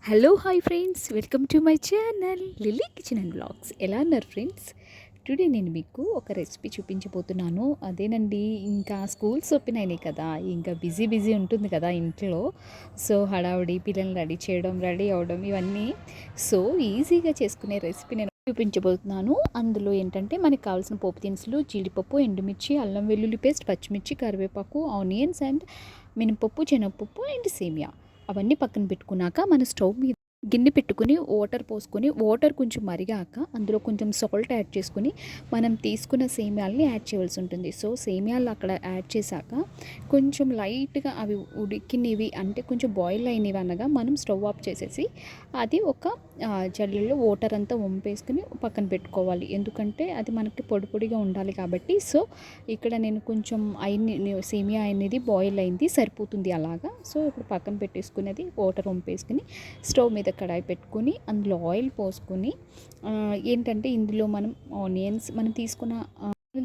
Hello hi friends, welcome to my channel Lilly kitchen and blogs. ఎలా ఉన్నారు friends? Today నేను మీకు ఒక రెసిపీ చూపించబోతున్నాను. అదేనండి, ఇంకా స్కూల్స్ ఓపెన్ అయినాయి కదా, ఇంకా బిజీ ఉంటుంది కదా ఇంట్లో. సో హడావుడి, పిల్లల్ని రెడీ చేయడం, రెడీ అవ్వడం, ఇవన్నీ సో ఈజీగా చేసుకునే రెసిపీ నేను చూపించబోతున్నాను. అందులో ఏంటంటే మనకి కావాల్సిన పోపు దినుసులు: జీడిపప్పు, ఎండుమిర్చి, అల్లం వెల్లుల్లి పేస్ట్, పచ్చిమిర్చి, కరివేపాకు, ఆనియన్స్ అండ్ మినపప్పు, శనగపప్పు అండ్ సేమియా. అవన్నీ పక్కన పెట్టుకున్నాక మన స్టవ్ మీద గిన్నె పెట్టుకుని వాటర్ పోసుకొని, వాటర్ కొంచెం మరిగాక అందులో కొంచెం సాల్ట్ యాడ్ చేసుకుని మనం తీసుకున్న సేమియాలని యాడ్ చేయవలసి ఉంటుంది. సో సేమియాలు అక్కడ యాడ్ చేశాక కొంచెం లైట్గా అవి ఉడికినవి, అంటే కొంచెం బాయిల్ అయినవి అనగా మనం స్టవ్ ఆఫ్ చేసేసి అది ఒక జల్లెల్లో వాటర్ అంతా వంపేసుకుని పక్కన పెట్టుకోవాలి. ఎందుకంటే అది మనకి పొడి పొడిగా ఉండాలి కాబట్టి. సో ఇక్కడ నేను కొంచెం సేమియా అనేది బాయిల్ అయింది, సరిపోతుంది అలాగా. సో ఇప్పుడు పక్కన పెట్టేసుకునేది వాటర్ వంపేసుకుని స్టవ్ మీద కడాయి పెట్టుకుని అందులో ఆయిల్ పోసుకొని ఏంటంటే ఇందులో మనం ఆనియన్స్, మనం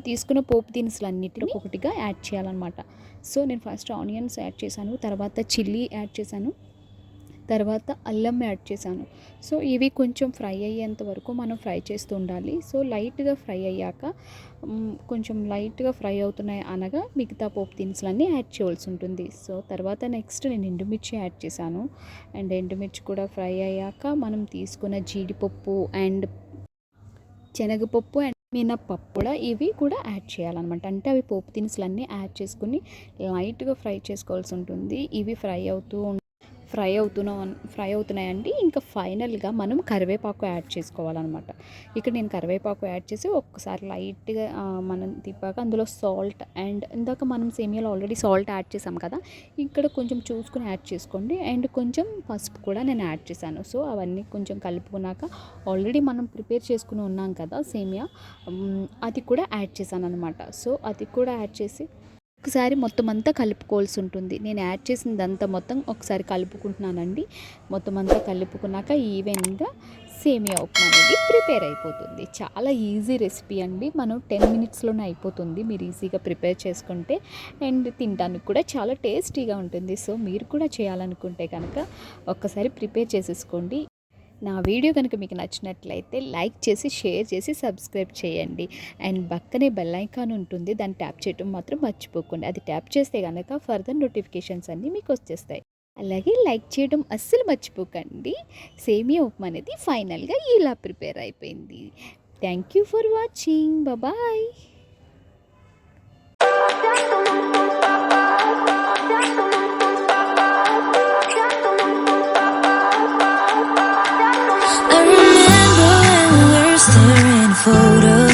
తీసుకున్న పోపు దినుసులన్నిటిలో ఒకటిగా యాడ్ చేయాలన్నమాట. సో నేను ఫస్ట్ ఆనియన్స్ యాడ్ చేశాను, తర్వాత చిల్లీ యాడ్ చేశాను, తర్వాత అల్లం యాడ్ చేశాను. సో ఇవి కొంచెం ఫ్రై అయ్యేంత వరకు మనం ఫ్రై చేస్తూ ఉండాలి. సో లైట్గా ఫ్రై అయ్యాక కొంచెం లైట్గా ఫ్రై అవుతున్నాయి అనగా మిగతా పోపు దినుసులన్నీ యాడ్ చేయవలసి ఉంటుంది. సో తర్వాత నెక్స్ట్ నేను ఎండుమిర్చి యాడ్ చేశాను. అండ్ ఎండుమిర్చి కూడా ఫ్రై అయ్యాక మనం తీసుకున్న జీడిపప్పు అండ్ శనగపప్పు అండ్ మినపప్పు కూడా ఇవి కూడా యాడ్ చేయాలన్నమాట. అంటే అవి పోపు దినుసులన్నీ యాడ్ చేసుకుని లైట్గా ఫ్రై చేసుకోవాల్సి ఉంటుంది. ఇవి ఫ్రై అవుతున్నాయండి. ఇంకా ఫైనల్గా మనం కరివేపాకు యాడ్ చేసుకోవాలన్నమాట. ఇక్కడ నేను కరివేపాకు యాడ్ చేసి ఒక్కసారి లైట్గా మనం తిప్పాక అందులో సాల్ట్, అండ్ ఇందాక మనం సేమియాలో ఆల్రెడీ సాల్ట్ యాడ్ చేసాం కదా, ఇక్కడ కొంచెం చూసుకుని యాడ్ చేసుకోండి. అండ్ కొంచెం పసుపు కూడా నేను యాడ్ చేశాను. సో అవన్నీ కొంచెం కలుపుకున్నాక ఆల్రెడీ మనం ప్రిపేర్ చేసుకుని ఉన్నాం కదా సేమియా, అది కూడా యాడ్ చేశాను అనమాట. సో అది కూడా యాడ్ చేసి ఒకసారి మొత్తం అంతా కలుపుకోవాల్సి ఉంటుంది. నేను యాడ్ చేసిందంతా మొత్తం ఒకసారి కలుపుకుంటున్నానండి. మొత్తం అంతా కలుపుకున్నాక ఈవెన్గా సేమియా ఉప్మా అనేది ప్రిపేర్ అయిపోతుంది. చాలా ఈజీ రెసిపీ అండి, మనం 10 మినిట్స్లోనే అయిపోతుంది మీరు ఈజీగా ప్రిపేర్ చేసుకుంటే. అండ్ తినడానికి కూడా చాలా టేస్టీగా ఉంటుంది. సో మీరు కూడా చేయాలనుకుంటే కనుక ఒక్కసారి ప్రిపేర్ చేసేసుకోండి. నా వీడియో కనుక మీకు నచ్చినట్లయితే లైక్ చేసి, షేర్ చేసి, సబ్స్క్రైబ్ చేయండి. అండ్ పక్కనే బెల్ ఐకాన్ ఉంటుంది, దాన్ని ట్యాప్ చేయడం మాత్రం మర్చిపోకండి. అది ట్యాప్ చేస్తే కనుక ఫర్దర్ నోటిఫికేషన్స్ అన్నీ మీకు వచ్చేస్తాయి. అలాగే లైక్ చేయడం అస్సలు మర్చిపోకండి. సేమియా ఉప్మా అనేది ఫైనల్గా ఇలా ప్రిపేర్ అయిపోయింది. Thank you for watching. Bye. Staring photos